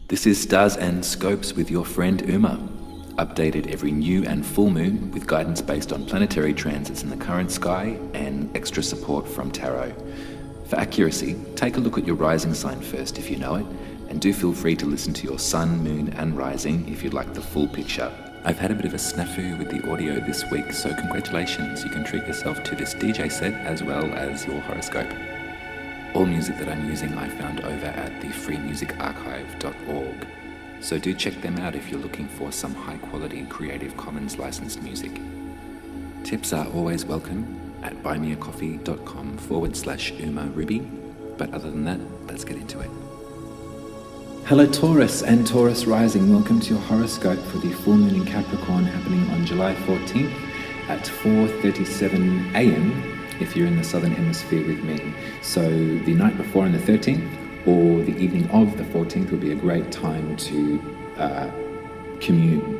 This is Stars and Scopes with your friend Uma, updated every new and full moon with guidance based on planetary transits in the current sky and extra support from tarot. For accuracy, take a look at your rising sign first if you know it, and do feel free to listen to your sun, moon and rising if you'd like the full picture. I've had a bit of a snafu with the audio this week, so congratulations, you can treat yourself to this DJ set as well as your horoscope. All music that I'm using I found over at the freemusicarchive.org, so do check them out if you're looking for some high quality Creative Commons licensed music. Tips are always welcome at buymeacoffee.com/Uma Ruby, but other than that, let's get into it. Hello Taurus and Taurus rising, welcome to your horoscope for the full moon in Capricorn happening on July 14th at 4:37 a.m. if you're in the southern hemisphere with me. So the night before on the 13th or the evening of the 14th will be a great time to commune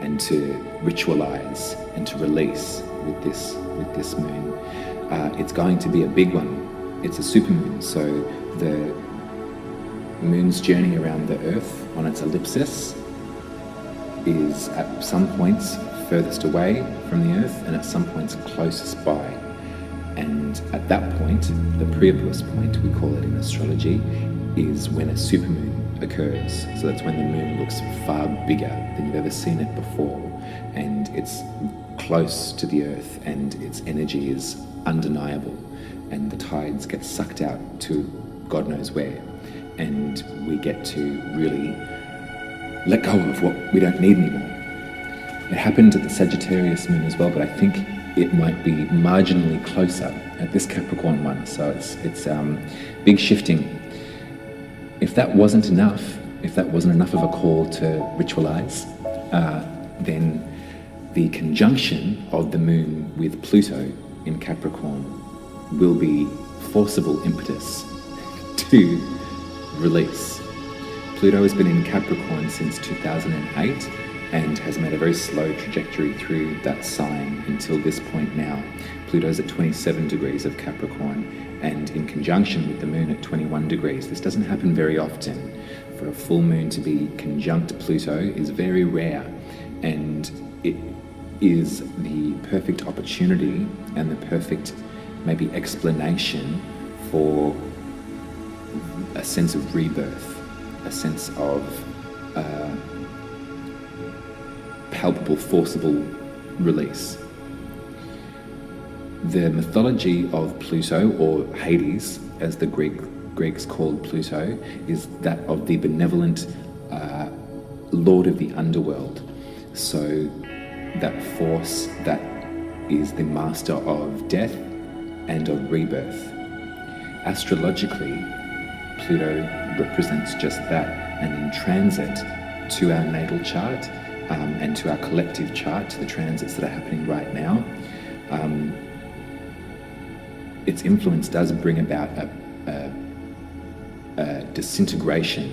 and to ritualize and to release with this moon. It's going to be a big one. It's a supermoon, so the moon's journey around the Earth on its ellipsis is at some points furthest away from the Earth and at some points closest by. And at that point, the Priapus point, we call it in astrology, is when a supermoon occurs. So that's when the moon looks far bigger than you've ever seen it before, and it's close to the Earth and its energy is undeniable, and the tides get sucked out to God knows where, and we get to really let go of what we don't need anymore. It happened at the Sagittarius moon as well, but I think it might be marginally closer at this Capricorn one, so it's big shifting. If that wasn't enough of a call to ritualize, then the conjunction of the moon with Pluto in Capricorn will be forcible impetus to release. Pluto has been in Capricorn since 2008 and has made a very slow trajectory through that sign until this point now. Pluto's at 27 degrees of Capricorn and in conjunction with the moon at 21 degrees. This doesn't happen very often. For a full moon to be conjunct Pluto is very rare, and it is the perfect opportunity and the perfect maybe explanation for a sense of rebirth, a sense of palpable, forcible release. The mythology of Pluto, or Hades, as the Greeks called Pluto, is that of the benevolent lord of the underworld. So that force that is the master of death and of rebirth. Astrologically, Pluto represents just that, and in transit to our natal chart and to our collective chart, to the transits that are happening right now, its influence does bring about a disintegration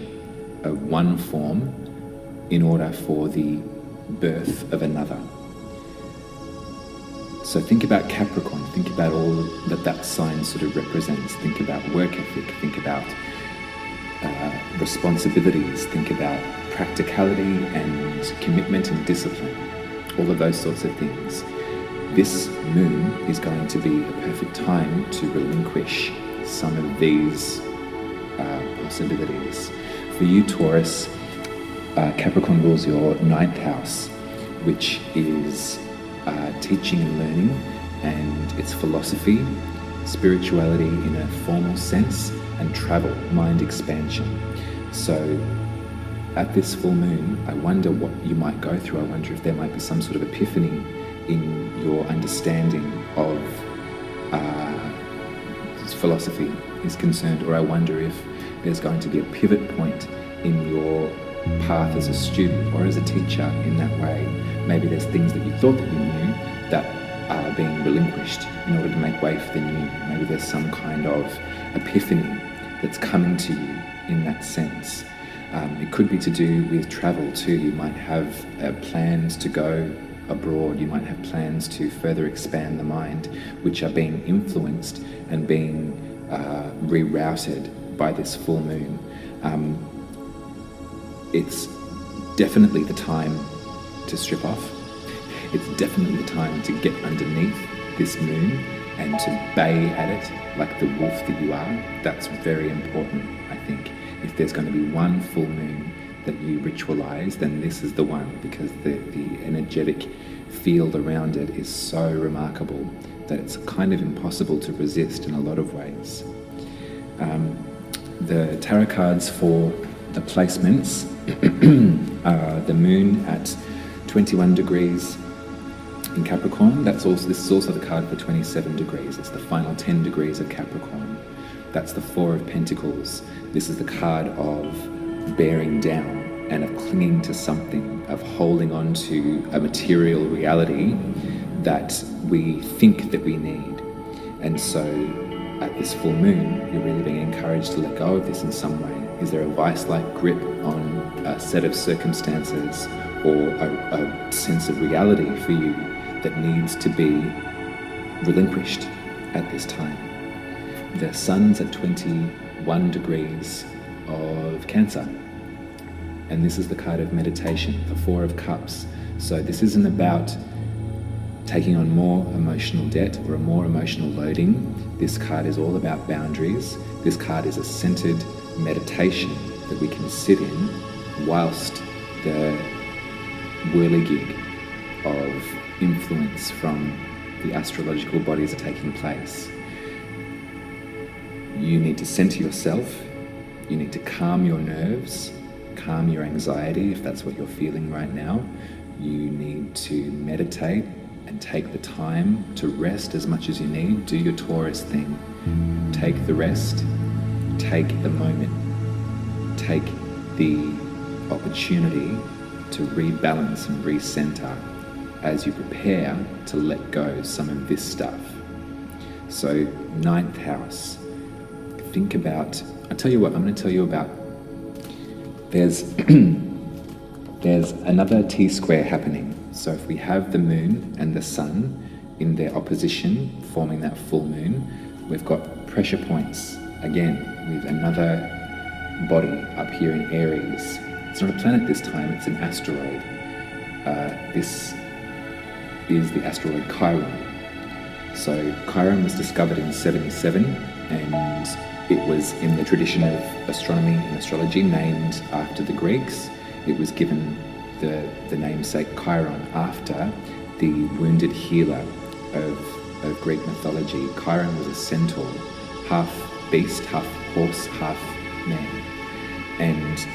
of one form in order for the birth of another. So think about Capricorn, think about all that sign sort of represents. Think about work ethic, think about responsibilities, think about practicality and commitment and discipline, all of those sorts of things. This moon is going to be a perfect time to relinquish some of these possibilities. For you, Taurus, Capricorn rules your 9th house, which is teaching and learning, and its philosophy, spirituality in a formal sense, and travel, mind expansion. So at this full moon, I wonder what you might go through. I wonder if there might be some sort of epiphany in your understanding of philosophy is concerned, or I wonder if there's going to be a pivot point in your path as a student or as a teacher in that way. Maybe there's things that you thought that you knew that are being relinquished in order to make way for the new. Maybe there's some kind of epiphany that's coming to you in that sense. It could be to do with travel too. You might have plans to go abroad. You might have plans to further expand the mind, which are being influenced and being rerouted by this full moon. it's definitely the time to strip off. It's definitely the time to get underneath this moon and to bay at it like the wolf that you are. That's very important, I think. If there's going to be one full moon that you ritualize, then this is the one, because the energetic field around it is so remarkable that it's kind of impossible to resist in a lot of ways. The tarot cards for the placements are the moon at 21 degrees in Capricorn. This is also the card for 27 degrees. It's the final 10 degrees of Capricorn. That's the Four of Pentacles. This is the card of bearing down and of clinging to something, of holding on to a material reality that we think that we need. And so at this full moon, you're really being encouraged to let go of this in some way. Is there a vice-like grip on a set of circumstances or a sense of reality for you that needs to be relinquished at this time? The sun's at 21 degrees of Cancer, and this is the card of meditation, the Four of Cups. So this isn't about taking on more emotional debt or a more emotional loading. This card is all about boundaries. This card is a centered meditation that we can sit in whilst the whirligig of influence from the astrological bodies are taking place. You need to center yourself. You need to calm your nerves, calm your anxiety if that's what you're feeling right now. You need to meditate and take the time to rest as much as you need. Do your Taurus thing. Take the rest, take the moment, take the opportunity to rebalance and recenter as you prepare to let go some of this stuff. So, 9th house. Think about, I'll tell you what, I'm going to tell you about, there's another T-square happening. So if we have the moon and the sun in their opposition, forming that full moon, we've got pressure points, again, with another body up here in Aries. It's not a planet this time, it's an asteroid. This is the asteroid Chiron. So Chiron was discovered in 77, and it was in the tradition of astronomy and astrology named after the Greeks. It was given the namesake Chiron after the wounded healer of Greek mythology. Chiron was a centaur, half beast, half horse, half man, and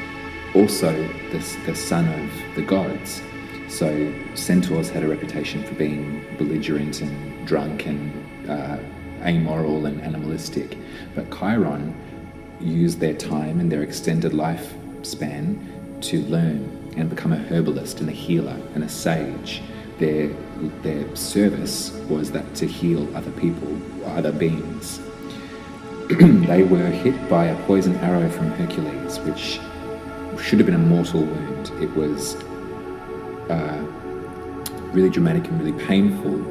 also the son of the gods. So centaurs had a reputation for being belligerent and drunk and amoral and animalistic, but Chiron used their time and their extended lifespan to learn and become a herbalist and a healer and a sage. Their service was that to heal other people, other beings. They were hit by a poison arrow from Hercules, which should have been a mortal wound. It was really dramatic and really painful,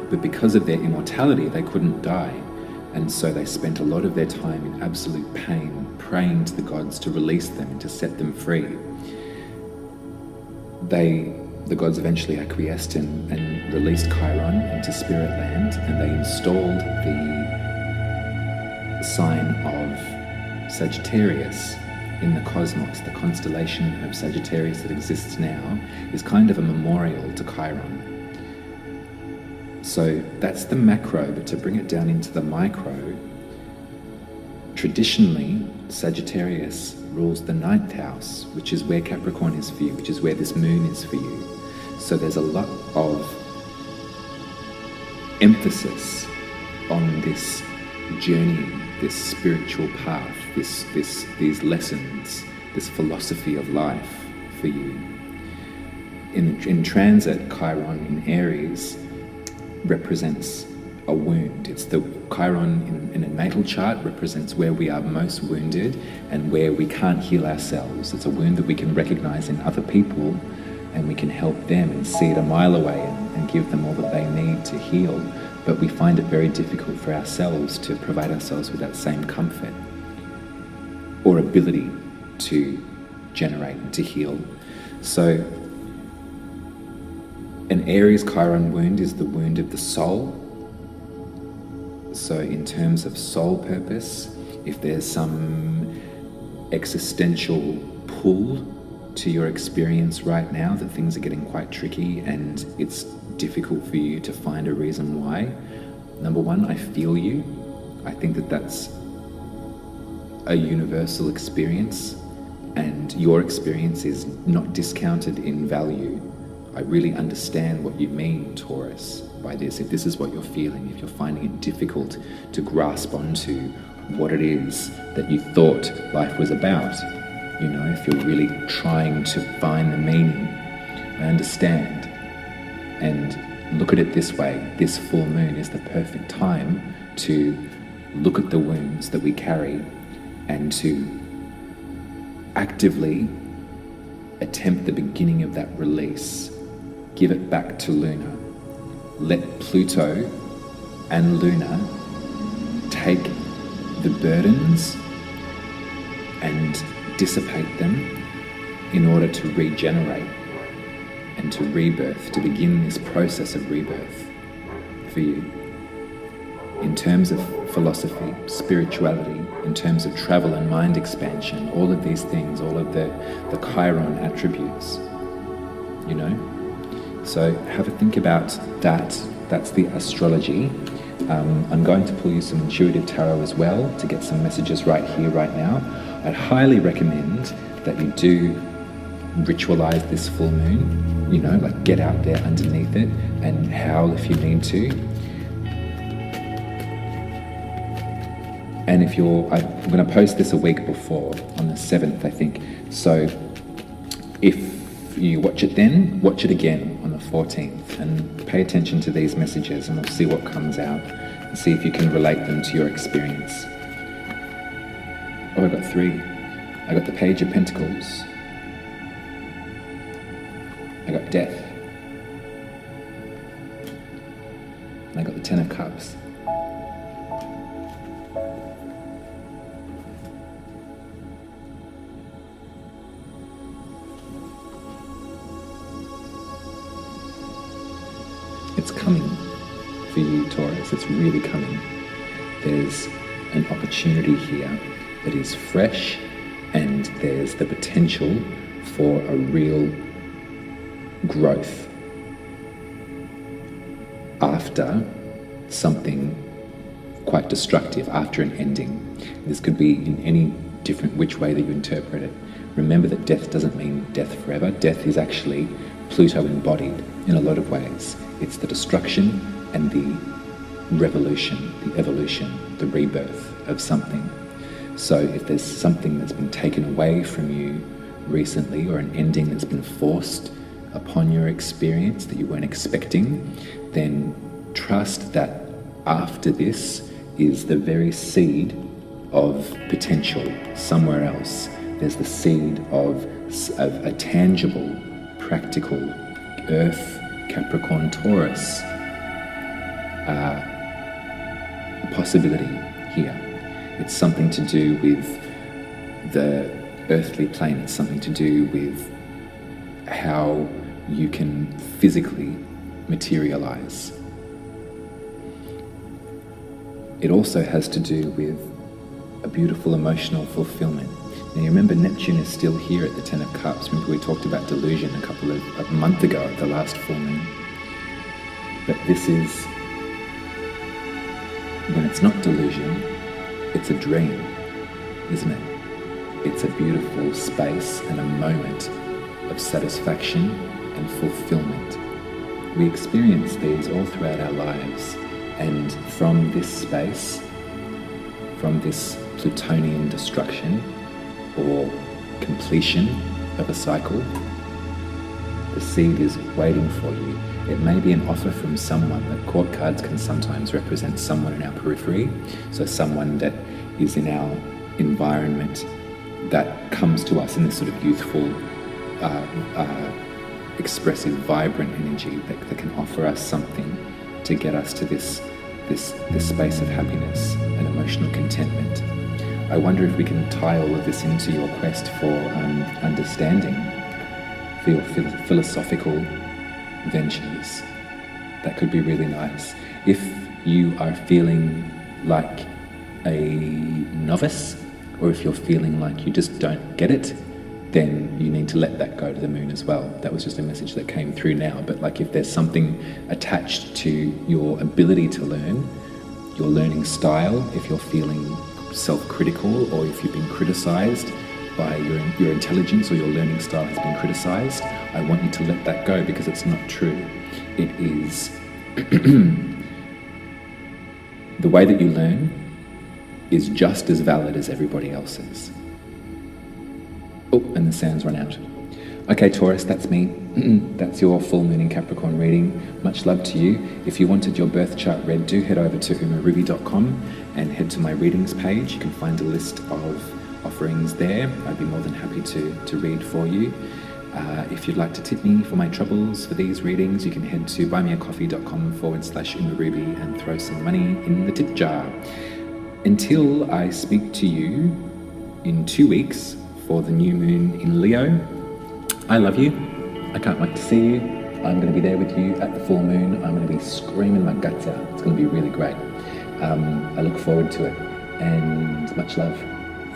but because of their immortality, they couldn't die. And so they spent a lot of their time in absolute pain, praying to the gods to release them and to set them free. The gods eventually acquiesced and released Chiron into Spirit Land, and they installed the sign of Sagittarius in the cosmos. The constellation of Sagittarius that exists now is kind of a memorial to Chiron. So that's the macro, but to bring it down into the micro, traditionally Sagittarius rules the 9th house, which is where Capricorn is for you, which is where this moon is for you. So there's a lot of emphasis on this journey, this spiritual path, these lessons, this philosophy of life for you. In transit, Chiron in Aries represents a wound. It's the Chiron in a natal chart represents where we are most wounded and where we can't heal ourselves. It's a wound that we can recognize in other people, and we can help them and see it a mile away and give them all that they need to heal. But we find it very difficult for ourselves to provide ourselves with that same comfort or ability to regenerate and to heal. So an Aries Chiron wound is the wound of the soul. So in terms of soul purpose, if there's some existential pull to your experience right now, that things are getting quite tricky and it's difficult for you to find a reason why, number one, I feel you. I think that that's a universal experience, and your experience is not discounted in value. I really understand what you mean, Taurus, by this. If this is what you're feeling, if you're finding it difficult to grasp onto what it is that you thought life was about, you know, if you're really trying to find the meaning, I understand. And look at it this way: this full moon is the perfect time to look at the wounds that we carry and to actively attempt the beginning of that release. Give it back to Luna. Let Pluto and Luna take the burdens and dissipate them in order to regenerate and to rebirth, to begin this process of rebirth for you. In terms of philosophy, spirituality, in terms of travel and mind expansion, all of these things, all of the Chiron attributes, you know? So have a think about that. That's the astrology. I'm going to pull you some intuitive tarot as well to get some messages right here, right now. I'd highly recommend that you do ritualize this full moon, you know, like get out there underneath it and howl if you need to. And if I'm going to post this a week before, on the 7th, I think. So if you watch it then, watch it again on the 14th and pay attention to these messages, and we'll see what comes out and see if you can relate them to your experience. Oh, I got 3. I got the Page of Pentacles. I got Death. And I got the 10 of Cups. It's coming for you, Taurus. It's really coming. There's an opportunity here that is fresh, and there's the potential for a real growth after something quite destructive, after an ending. This could be in any different which way that you interpret it. Remember that death doesn't mean death forever. Death is actually Pluto embodied in a lot of ways. It's the destruction and the revolution, the evolution, the rebirth of something. So if there's something that's been taken away from you recently, or an ending that's been forced upon your experience that you weren't expecting, then trust that after this is the very seed of potential somewhere else. There's the seed of a tangible, practical Earth, Capricorn, Taurus possibility here. It's something to do with the earthly plane. It's something to do with how you can physically materialize. It also has to do with a beautiful emotional fulfillment. Now you remember Neptune is still here at the 10 of Cups. Remember we talked about delusion a month ago at the last full moon. But this is, when it's not delusion, it's a dream, isn't it? It's a beautiful space and a moment of satisfaction and fulfillment. We experience these all throughout our lives, and from this space, from this Plutonian destruction or completion of a cycle, the seed is waiting for you. It may be an offer from someone. The court cards can sometimes represent someone in our periphery, so someone that is in our environment that comes to us in this sort of youthful, expressive, vibrant energy that can offer us something to get us to this space of happiness and emotional contentment. I wonder if we can tie all of this into your quest for understanding, for your philosophical ventures. That could be really nice. If you are feeling like a novice, or if you're feeling like you just don't get it, then you need to let that go to the moon as well. That was just a message that came through now. But like, if there's something attached to your ability to learn, your learning style, if you're feeling self-critical, or if you've been criticized by your intelligence, or your learning style has been criticized, I want you to let that go, because it's not true. It is the way that you learn is just as valid as everybody else's. Oh, and the sound's run out. Okay, Taurus, that's me. That's your full moon in Capricorn reading. Much love to you. If you wanted your birth chart read, do head over to umaruby.com and head to my readings page. You can find a list of offerings there. I'd be more than happy to read for you. If you'd like to tip me for my troubles for these readings, you can head to buymeacoffee.com/umaruby and throw some money in the tip jar. Until I speak to you in 2 weeks for the new moon in Leo, I love you. I can't wait to see you. I'm going to be there with you at the full moon. I'm going to be screaming my guts out. It's going to be really great. I look forward to it. And much love.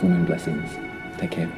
Full moon blessings. Take care.